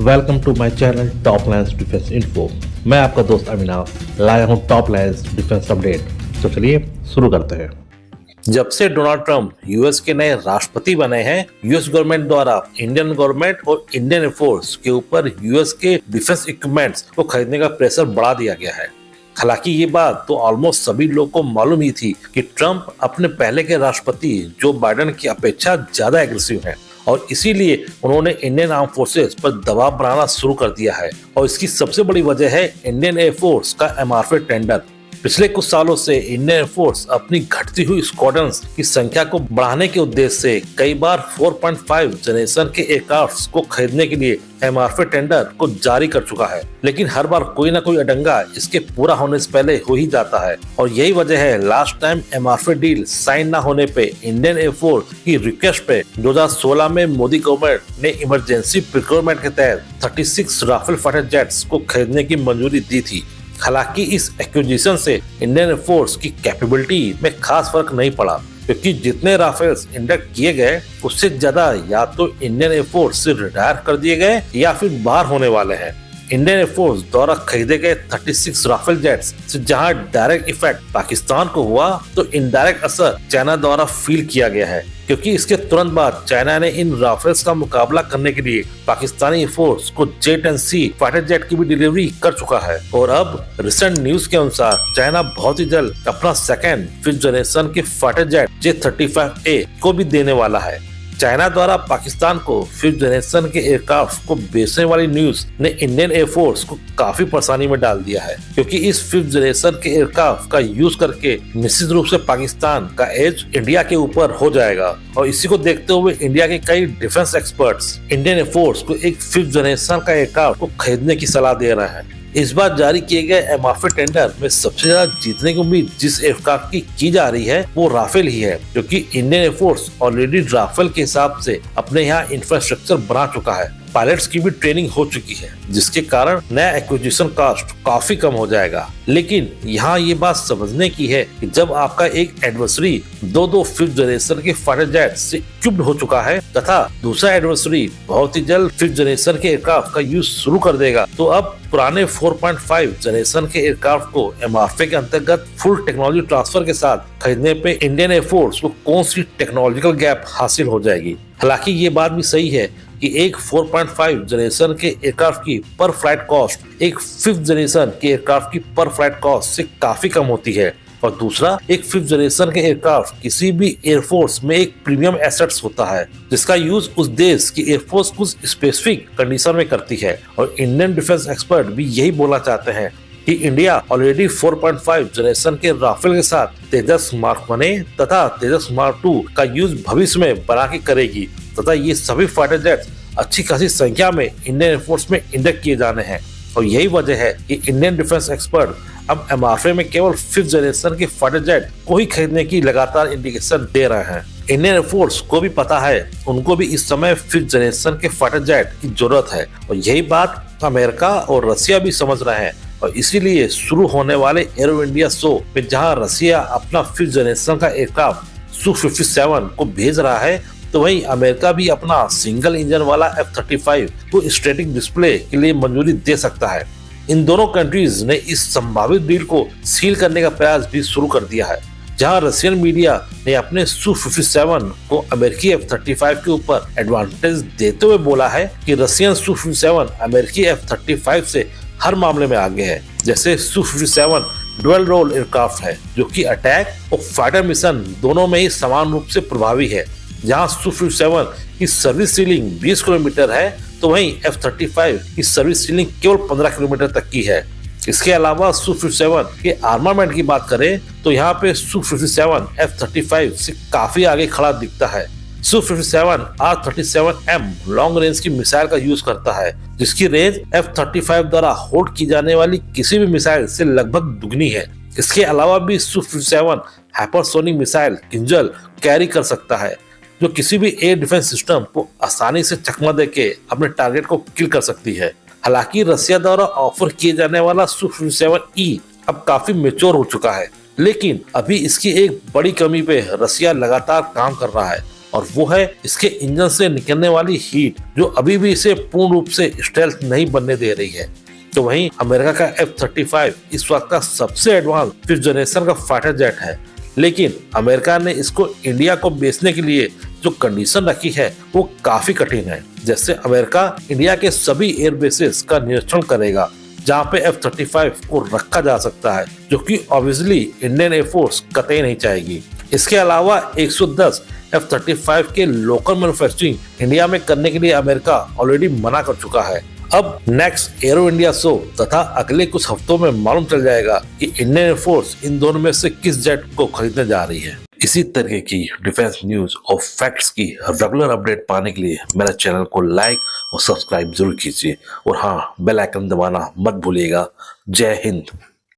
Welcome to my channel top lines defence info. मैं आपका दोस्त अविनाश लाया हूं टॉप लाइन्स डिफेंस अपडेट। तो चलिए शुरू करते हैं। जब से डोनाल्ड ट्रंप यूएस के नए राष्ट्रपति बने हैं, यूएस गवर्नमेंट द्वारा इंडियन गवर्नमेंट और इंडियन एयरफोर्स के ऊपर यूएस के डिफेंस इक्विपमेंट्स को खरीदने का प्रेशर बढ़ा दिया गया है। हालांकि ये बात तो ऑलमोस्ट सभी लोगों को मालूम ही थी कि ट्रंप अपने पहले के राष्ट्रपति जो बाइडेन की अपेक्षा ज्यादा एग्रेसिव हैं और इसीलिए उन्होंने इंडियन आर्म फोर्सेस पर दबाव बनाना शुरू कर दिया है। और इसकी सबसे बड़ी वजह है इंडियन एयरफोर्स का एमआरएफ टेंडर। पिछले कुछ सालों से इंडियन एयरफोर्स अपनी घटती हुई स्क्वाड्रन्स की संख्या को बढ़ाने के उद्देश्य से कई बार 4.5 जनरेशन के एयरक्राफ्ट को खरीदने के लिए एमआरएफ टेंडर को जारी कर चुका है, लेकिन हर बार कोई ना कोई अडंगा इसके पूरा होने से पहले हो ही जाता है। और यही वजह है last time MRF deal sign न होने पे इंडियन एयरफोर्स की रिक्वेस्ट पे 2016 में मोदी गवर्नमेंट ने इमरजेंसी प्रोक्योरमेंट के तहत 36 राफेल फाइटर जेट्स को खरीदने की मंजूरी दी थी। हालांकि इस एक्विजिशन से इंडियन एयरफोर्स की कैपेबिलिटी में खास फर्क नहीं पड़ा, क्योंकि जितने राफेल्स इंडक्ट किए गए उससे ज्यादा या तो इंडियन एयरफोर्स से रिटायर कर दिए गए या फिर बाहर होने वाले हैं। इंडियन एयरफोर्स द्वारा खरीदे गए 36 राफेल जेट्स से जहां डायरेक्ट इफेक्ट पाकिस्तान को हुआ, तो इनडायरेक्ट असर चाइना द्वारा फील किया गया है, क्योंकि इसके तुरंत बाद चाइना ने इन राफेल्स का मुकाबला करने के लिए पाकिस्तानी एयरफोर्स को J-10C फाइटर जेट की भी डिलीवरी कर चुका है। और अब रिसेंट न्यूज के अनुसार चाइना बहुत ही जल्द अपना सेकेंड 5th जनरेशन के फाइटर जेट J-35A को भी देने वाला है। चाइना द्वारा पाकिस्तान को 5th जनरेशन के एयरक्राफ्ट को बेचने वाली न्यूज ने इंडियन एयरफोर्स को काफी परेशानी में डाल दिया है, क्योंकि इस 5th जनरेशन के एयरक्राफ्ट का यूज करके निश्चित रूप से पाकिस्तान का एज इंडिया के ऊपर हो जाएगा। और इसी को देखते हुए इंडिया के कई डिफेंस एक्सपर्ट्स इंडियन एयरफोर्स को एक 5th जनरेशन का एयरक्राफ्ट को खरीदने की सलाह दे रहे हैं। इस बार जारी किए गए एमआरएफ टेंडर में सबसे ज्यादा जीतने की उम्मीद जिस एयरक्राफ्ट की जा रही है वो राफेल ही है, क्योंकि इंडियन एयरफोर्स ऑलरेडी राफेल के हिसाब से अपने यहाँ इंफ्रास्ट्रक्चर बना चुका है, पायलट्स की भी ट्रेनिंग हो चुकी है, जिसके कारण नया एक्विजिशन कॉस्ट काफी कम हो जाएगा। लेकिन यहाँ ये बात समझने की है कि जब आपका एक एडवर्सरी दो 5th जनरेशन के फाइटर जेट से इक्विप्ड हो चुका है तथा दूसरा एडवर्सरी बहुत ही जल्द 5th जनरेशन के एयरक्राफ्ट का यूज शुरू कर देगा, तो अब पुराने 4.5 जनरेशन के एयरक्राफ्ट को एमआरएफ के अंतर्गत फुल टेक्नोलॉजी ट्रांसफर के साथ खरीदने पे इंडियन एयरफोर्स को कौन सी टेक्नोलॉजिकल गैप हासिल हो जाएगी। हालांकि ये बात भी सही है कि एक 4.5 जनरेशन के एयरक्राफ्ट की पर फ्लाइट कॉस्ट एक 5th जनरेशन के एयरक्राफ्ट की पर फ्लाइट कॉस्ट से काफी कम होती है। और दूसरा, एक 5th जनरेशन के एयरक्राफ्ट किसी भी एयरफोर्स में एक प्रीमियम एसेट्स होता है, जिसका यूज उस देश की एयरफोर्स कुछ स्पेसिफिक कंडीशन में करती है। और इंडियन डिफेंस एक्सपर्ट भी यही बोलना चाहते हैं कि इंडिया ऑलरेडी 4.5 जनरेशन के राफेल के साथ तेजस मार्क 1 तथा तेजस मार्क 2 का यूज भविष्य में बना के करेगी, तथा ये सभी फाइटर जेट्स अच्छी खासी संख्या में इंडियन एयरफोर्स में इंडक्ट किए जाने हैं। और यही वजह है कि इंडियन डिफेंस एक्सपर्ट अब एमआरएफ में केवल 5th जनरेशन के फाइटर जेट को ही खरीदने की लगातार इंडिकेशन दे रहे हैं। इंडियन एयरफोर्स को भी पता है, उनको भी इस समय 5th जनरेशन के फाइटर जेट की जरूरत है, और यही बात अमेरिका और रसिया भी समझ रहे हैं। और इसीलिए शुरू होने वाले एरो इंडिया शो में जहां रसिया अपना 5th जनरेशन का एयरक्राफ्ट Su-57 को भेज रहा है, तो वहीं अमेरिका भी अपना सिंगल इंजन वाला F-35 को स्टैटिक डिस्प्ले के लिए मंजूरी दे सकता है। इन दोनों कंट्रीज ने इस संभावित डील को सील करने का प्रयास भी शुरू कर दिया है, जहां रशियन मीडिया ने अपने Su-57 को अमेरिकी F-35 के ऊपर एडवांटेज देते हुए बोला है कि रशियन Su-57 अमेरिकी F-35 से हर मामले में आगे है। जैसे Su-57 डुअल रोल एयरक्राफ्ट है, जो कि अटैक और फाइटर मिशन दोनों में ही समान रूप से प्रभावी है। जहां Su-57 की सर्विस सीलिंग 20 किलोमीटर है, तो वहीं F-35 की सर्विस सीलिंग केवल 15 किलोमीटर तक की है। इसके अलावा Su-57 के आर्मामेंट की बात करें तो यहाँ पे Su-57 F-35 से काफी आगे खड़ा दिखता है। Su-57 R-37M लॉन्ग रेंज की मिसाइल का यूज करता है, जिसकी रेंज F-35 द्वारा होल्ड की जाने वाली किसी भी मिसाइल से लगभग दुगनी है। इसके अलावा भी Su-57 hypersonic missile Kinjal carry कर सकता है, जो किसी भी एयर डिफेंस सिस्टम को आसानी से चकमा देके अपने टारगेट को किल कर सकती है। हालांकि रसिया द्वारा ऑफर किए जाने वाला Su-57E अब काफी मैच्योर हो चुका है, लेकिन अभी इसकी एक बड़ी कमी पे रसिया लगातार काम कर रहा है, और वो है इसके इंजन से निकलने वाली हीट, जो अभी भी इसे पूर्ण रूप से स्टेल्थ नहीं बनने दे रही है। तो वहीं अमेरिका का F-35 इस वक्त का सबसे एडवांस 5th जनरेशन का फाइटर जेट है, लेकिन अमेरिका ने इसको इंडिया को बेचने के लिए जो कंडीशन रखी है वो काफी कठिन है। जैसे अमेरिका इंडिया के सभी एयर बेसेस का निरीक्षण करेगा जहां पे F-35 को रखा जा सकता है, जो कि ऑब्वियसली इंडियन एयरफोर्स कतई नहीं चाहेगी। इसके अलावा 110 F-35 के लोकल मैन्युफैक्चरिंग इंडिया में करने के लिए अमेरिका ऑलरेडी मना कर चुका है। अब नेक्स्ट एरो इंडिया शो तथा अगले कुछ हफ्तों में मालूम चल जाएगा कि इंडियन एयरफोर्स इन दोनों में से किस जेट को खरीदने जा रही है। इसी तरह की डिफेंस न्यूज और फैक्ट्स की रेगुलर अपडेट पाने के लिए मेरे चैनल को लाइक और सब्सक्राइब जरूर कीजिए और हाँ, बेल आइकन दबाना मत भूलिएगा। जय हिंद।